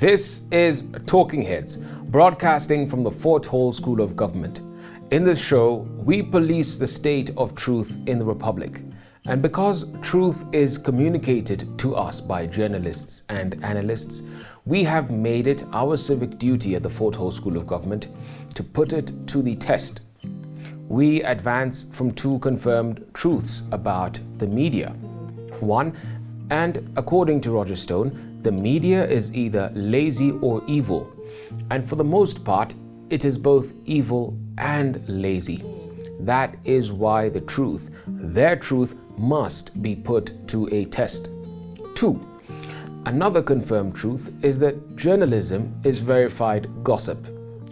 This is Talking Heads, broadcasting from the Fort Hall School of Government. In this show, we police the state of truth in the Republic. And because truth is communicated to us by journalists and analysts, we have made it our civic duty at the Fort Hall School of Government to put it to the test. We advance from two confirmed truths about the media. One, and according to Roger Stone, the media is either lazy or evil. And for the most part, it is both evil and lazy. That is why the truth, their truth, must be put to a test. Two, another confirmed truth is that journalism is verified gossip.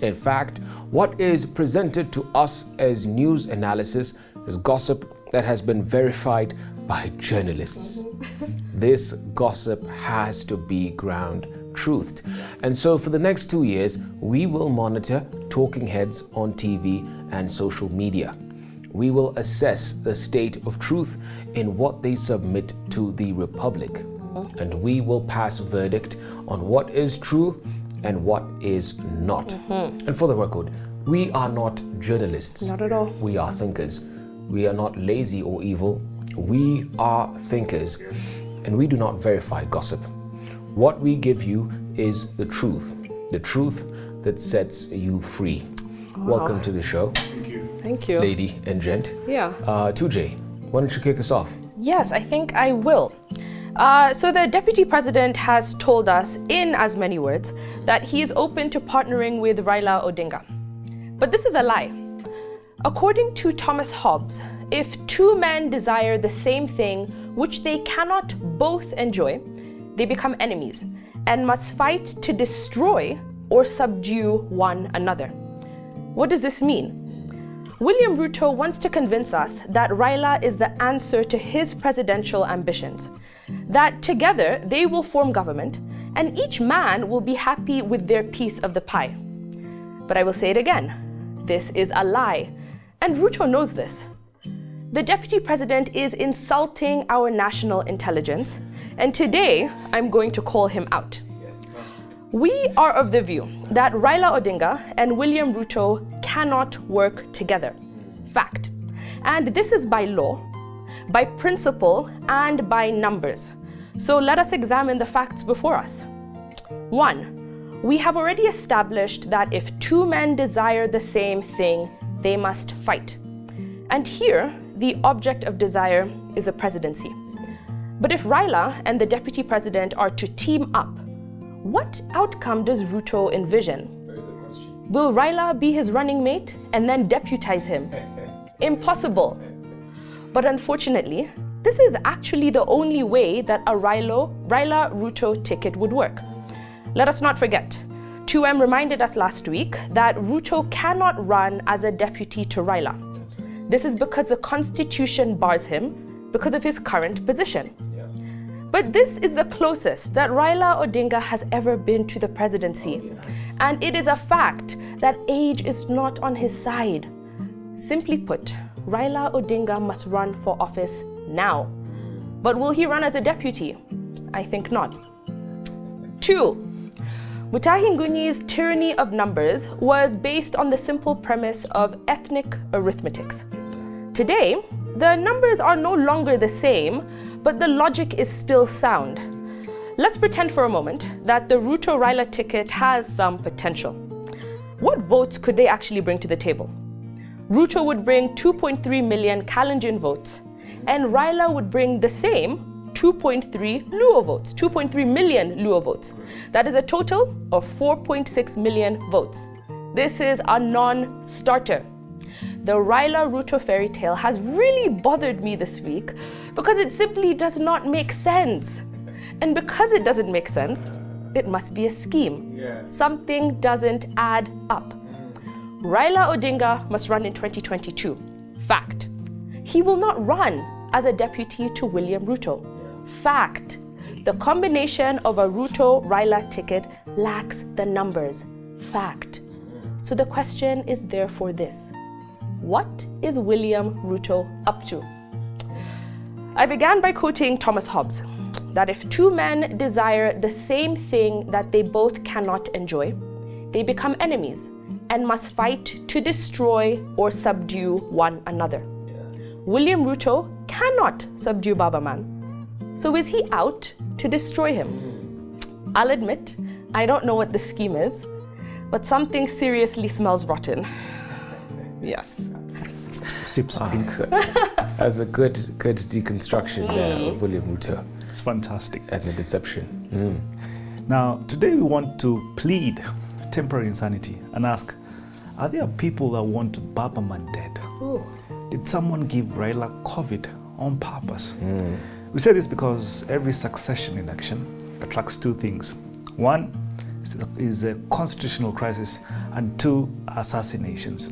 In fact, what is presented to us as news analysis is gossip that has been verified by journalists. This gossip has to be ground truthed. And so for the next 2 years, we will monitor talking heads on TV and social media. We will assess the state of truth in what they submit to the Republic. And we will pass verdict on what is true and what is not. And for the record, we are not journalists. Not at all. We are thinkers. We are not lazy or evil. We are thinkers, and we do not verify gossip. What we give you is the truth that sets you free. Wow. Welcome to the show. Thank you. Lady and gent. Yeah. 2J, why don't you kick us off? Yes, I think I will. So the Deputy President has told us, in as many words, that he is open to partnering with Raila Odinga. But this is a lie. According to Thomas Hobbes, if two men desire the same thing which they cannot both enjoy, they become enemies and must fight to destroy or subdue one another. What does this mean? William Ruto wants to convince us that Raila is the answer to his presidential ambitions, that together they will form government and each man will be happy with their piece of the pie. But I will say it again, this is a lie, and Ruto knows this. The Deputy President is insulting our national intelligence, and today I'm going to call him out. We are of the view that Raila Odinga and William Ruto cannot work together. Fact. And this is by law, by principle, and by numbers. So let us examine the facts before us. 1. We have already established that if two men desire the same thing, they must fight. And here, the object of desire is a presidency. But if Raila and the Deputy President are to team up, what outcome does Ruto envision? Very good question. Will Raila be his running mate and then deputize him? Impossible. But unfortunately, this is actually the only way that a Raila-Ruto ticket would work. Let us not forget, 2M reminded us last week that Ruto cannot run as a deputy to Raila. This is because the Constitution bars him because of his current position. Yes. But this is the closest that Raila Odinga has ever been to the presidency. And it is a fact that age is not on his side. Simply put, Raila Odinga must run for office now. But will he run as a deputy? I think not. 2. Mutahi Ngunyi's tyranny of numbers was based on the simple premise of ethnic arithmetics. Today, the numbers are no longer the same, but the logic is still sound. Let's pretend for a moment that the Ruto-Raila ticket has some potential. What votes could they actually bring to the table? Ruto would bring 2.3 million Kalenjin votes, and Raila would bring the same 2.3 Luo votes, 2.3 million Luo votes. That is a total of 4.6 million votes. This is a non-starter. The Raila-Ruto fairy tale has really bothered me this week because it simply does not make sense. And because it doesn't make sense, it must be a scheme. Yeah. Something doesn't add up. Raila Odinga must run in 2022. Fact. He will not run as a deputy to William Ruto. Fact. The combination of a Ruto-Raila ticket lacks the numbers. Fact. So the question is therefore this. What is William Ruto up to? I began by quoting Thomas Hobbes. that if two men desire the same thing that they both cannot enjoy, they become enemies and must fight to destroy or subdue one another. William Ruto cannot subdue Baba Man. So is he out to destroy him? I'll admit, I don't know what the scheme is, but something seriously smells rotten. Yes. Sips pink. That's a good deconstruction there of William Ruto It's fantastic. and the deception. Now, today we want to plead temporary insanity and ask, are there people that want Baba Man dead? Ooh. Did someone give Raila COVID on purpose? We say this because every succession election attracts two things. One is a constitutional crisis, and two, assassinations.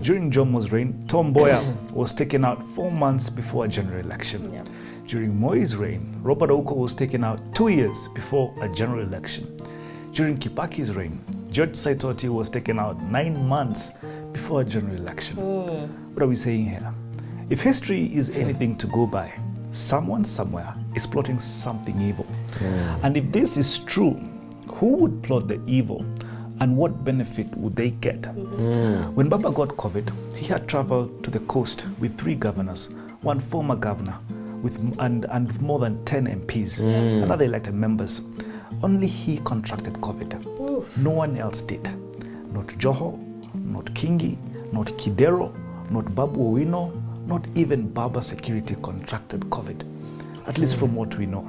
During Jomo's reign, Tom Mboya was taken out 4 months before a general election. Yeah. During Moi's reign, Robert Oko was taken out 2 years before a general election. During Kibaki's reign, George Saitoti was taken out 9 months before a general election. What are we saying here? If history is anything to go by, someone somewhere is plotting something evil. And if this is true, who would plot the evil and what benefit would they get? When Baba got COVID, he had traveled to the coast with 3 governors, one former governor, and with more than 10 MPs and other elected members. Only he contracted COVID. No one else did. Not Joho, not Kingi, not Kidero, not Babu Owino, not even Baba Security contracted COVID, at least from what we know.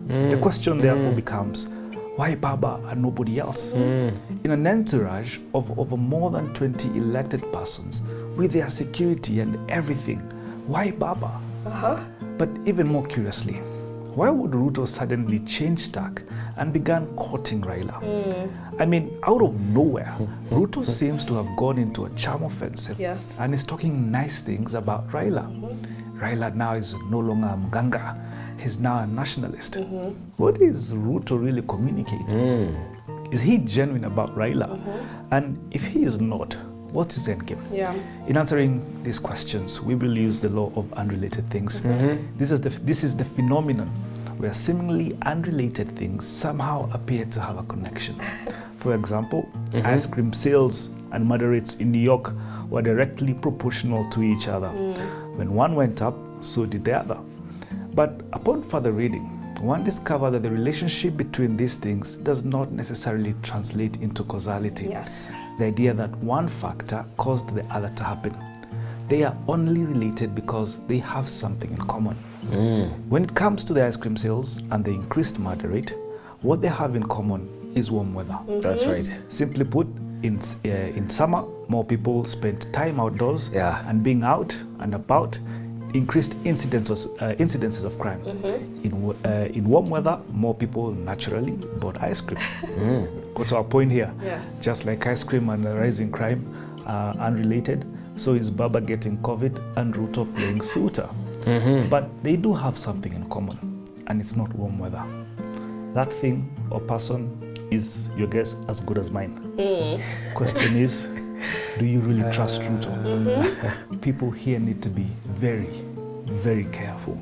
The question therefore becomes, why Baba and nobody else? In an entourage of over more than 20 elected persons with their security and everything, why Baba? But even more curiously, why would Ruto suddenly change tack and began courting Raila? I mean, out of nowhere, Ruto seems to have gone into a charm offensive and is talking nice things about Raila. Raila now is no longer a Mganga. He's now a nationalist. What is Ruto really communicating? Is he genuine about Raila? And if he is not, what is endgame? In answering these questions, we will use the law of unrelated things. This is the phenomenon where seemingly unrelated things somehow appear to have a connection. For example, ice cream sales and murder rates in New York were directly proportional to each other. When one went up, so did the other. But upon further reading, one discovered that the relationship between these things does not necessarily translate into causality. The idea that one factor caused the other to happen. They are only related because they have something in common. When it comes to the ice cream sales and the increased murder rate, what they have in common is warm weather. That's right. Simply put, in summer, more people spent time outdoors and being out and about increased incidences of crime. In warm weather, more people naturally bought ice cream. What's our point here? Just like ice cream and a rising crime are unrelated, so is Baba getting COVID and Ruto playing suitor. But they do have something in common, and it's not warm weather. That thing or person is your guess as good as mine. Question is, do you really trust Ruto? People here need to be very, very careful.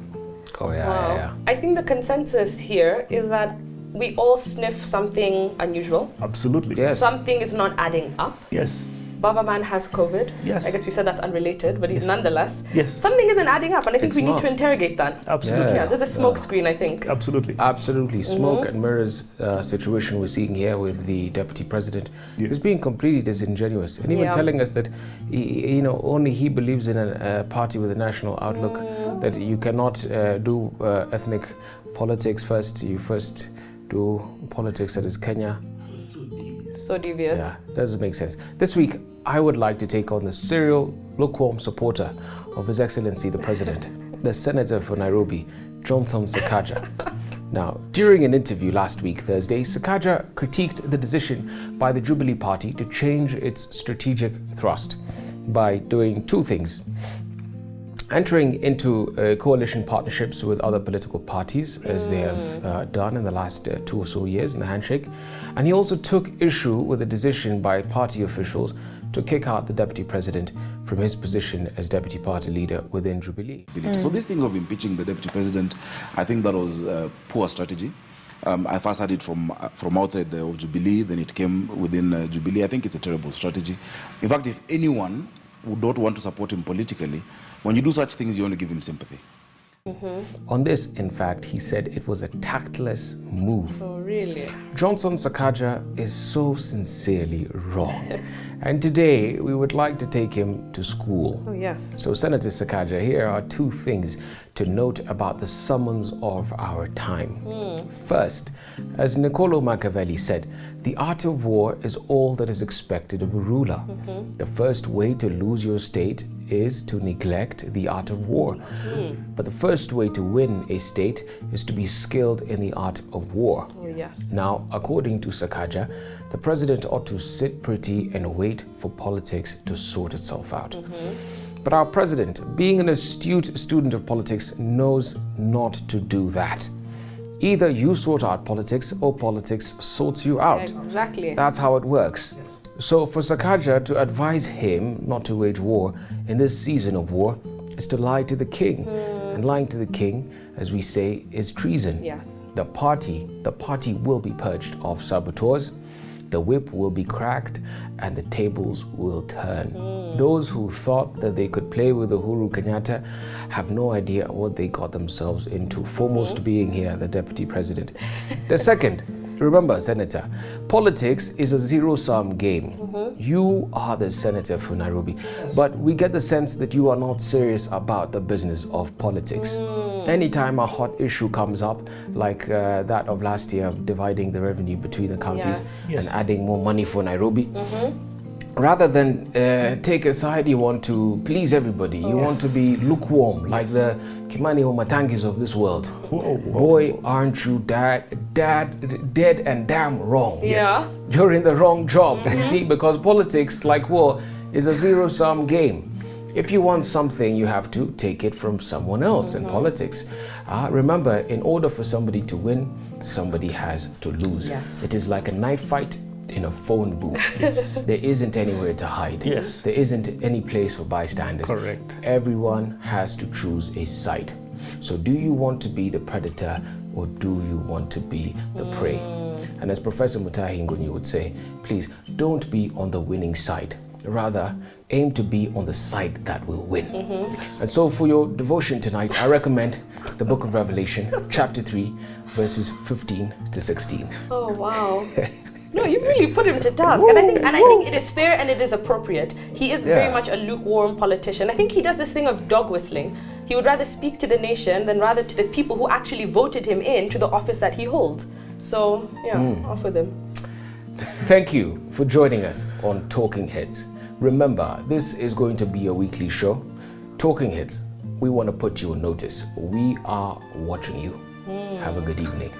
I think the consensus here is that we all sniff something unusual. Absolutely. Something is not adding up. Baba Man has COVID. I guess we said that's unrelated, but nonetheless, something isn't adding up, and I think we need to interrogate that. Absolutely. There's a smoke screen, I think. Absolutely. Smoke and mirrors situation we're seeing here with the deputy president is being completely disingenuous, and even telling us that only he believes in a party with a national outlook, that you cannot do ethnic politics first. You first do politics that is Kenya. So devious. Doesn't make sense. This week, I would like to take on the serial lukewarm supporter of His Excellency the President, the Senator for Nairobi, Johnson Sakaja. Now, during an interview last week, Thursday, Sakaja critiqued the decision by the Jubilee Party to change its strategic thrust by doing 2 things. Entering into coalition partnerships with other political parties, as they have done in the last 2 or so years in the handshake. And he also took issue with a decision by party officials to kick out the deputy president from his position as deputy party leader within Jubilee. So these things of impeaching the deputy president, I think that was poor strategy. I first had it from outside of Jubilee, then it came within Jubilee. I think it's a terrible strategy. In fact, if anyone would not want to support him politically, when you do such things, you want to give him sympathy. On this, in fact, he said it was a tactless move. Oh, really? Johnson Sakaja is so sincerely wrong. And today, we would like to take him to school. Oh, yes. So, Senator Sakaja, here are two things to note about the summons of our time. First, as Niccolo Machiavelli said, the art of war is all that is expected of a ruler. The first way to lose your state is to neglect the art of war. But the first way to win a state is to be skilled in the art of war. Oh, yes. Now, according to Sakaja, the president ought to sit pretty and wait for politics to sort itself out. But our president, being an astute student of politics, knows not to do that. Either you sort out politics or politics sorts you out. Exactly. That's how it works. So for Sakaja to advise him not to wage war in this season of war is to lie to the king. And lying to the king, as we say, is treason. Yes. The party will be purged of saboteurs, the whip will be cracked, and the tables will turn. Those who thought that they could play with Uhuru Kenyatta have no idea what they got themselves into, foremost being here, the deputy president. The second, remember, Senator, politics is a zero-sum game. You are the senator for Nairobi, but we get the sense that you are not serious about the business of politics. Anytime a hot issue comes up, like that of last year of dividing the revenue between the counties and adding more money for Nairobi, rather than take a side, you want to please everybody. You want to be lukewarm, like the Kimani Omatangis of this world. Boy, aren't you dead and damn wrong. Yeah. You're in the wrong job, you see, because politics, like war, is a zero-sum game. If you want something, you have to take it from someone else in politics. Remember, in order for somebody to win, somebody has to lose. Yes. It is like a knife fight in a phone booth. There isn't anywhere to hide. Yes. There isn't any place for bystanders. Correct. Everyone has to choose a side. So do you want to be the predator or do you want to be the prey? And as Professor Mutahi Ngunyi would say, please don't be on the winning side. Rather, aim to be on the side that will win. And so for your devotion tonight, I recommend the book of Revelation, chapter 3, verses 15 to 16. Oh, wow. No, you really put him to task, and I think it is fair and it is appropriate. He is very much a lukewarm politician. I think he does this thing of dog whistling. He would rather speak to the nation than rather to the people who actually voted him in to the office that he holds. So, off with him. Thank you for joining us on Talking Heads. Remember, this is going to be a weekly show. Talking Heads, we want to put you on notice. We are watching you. Have a good evening.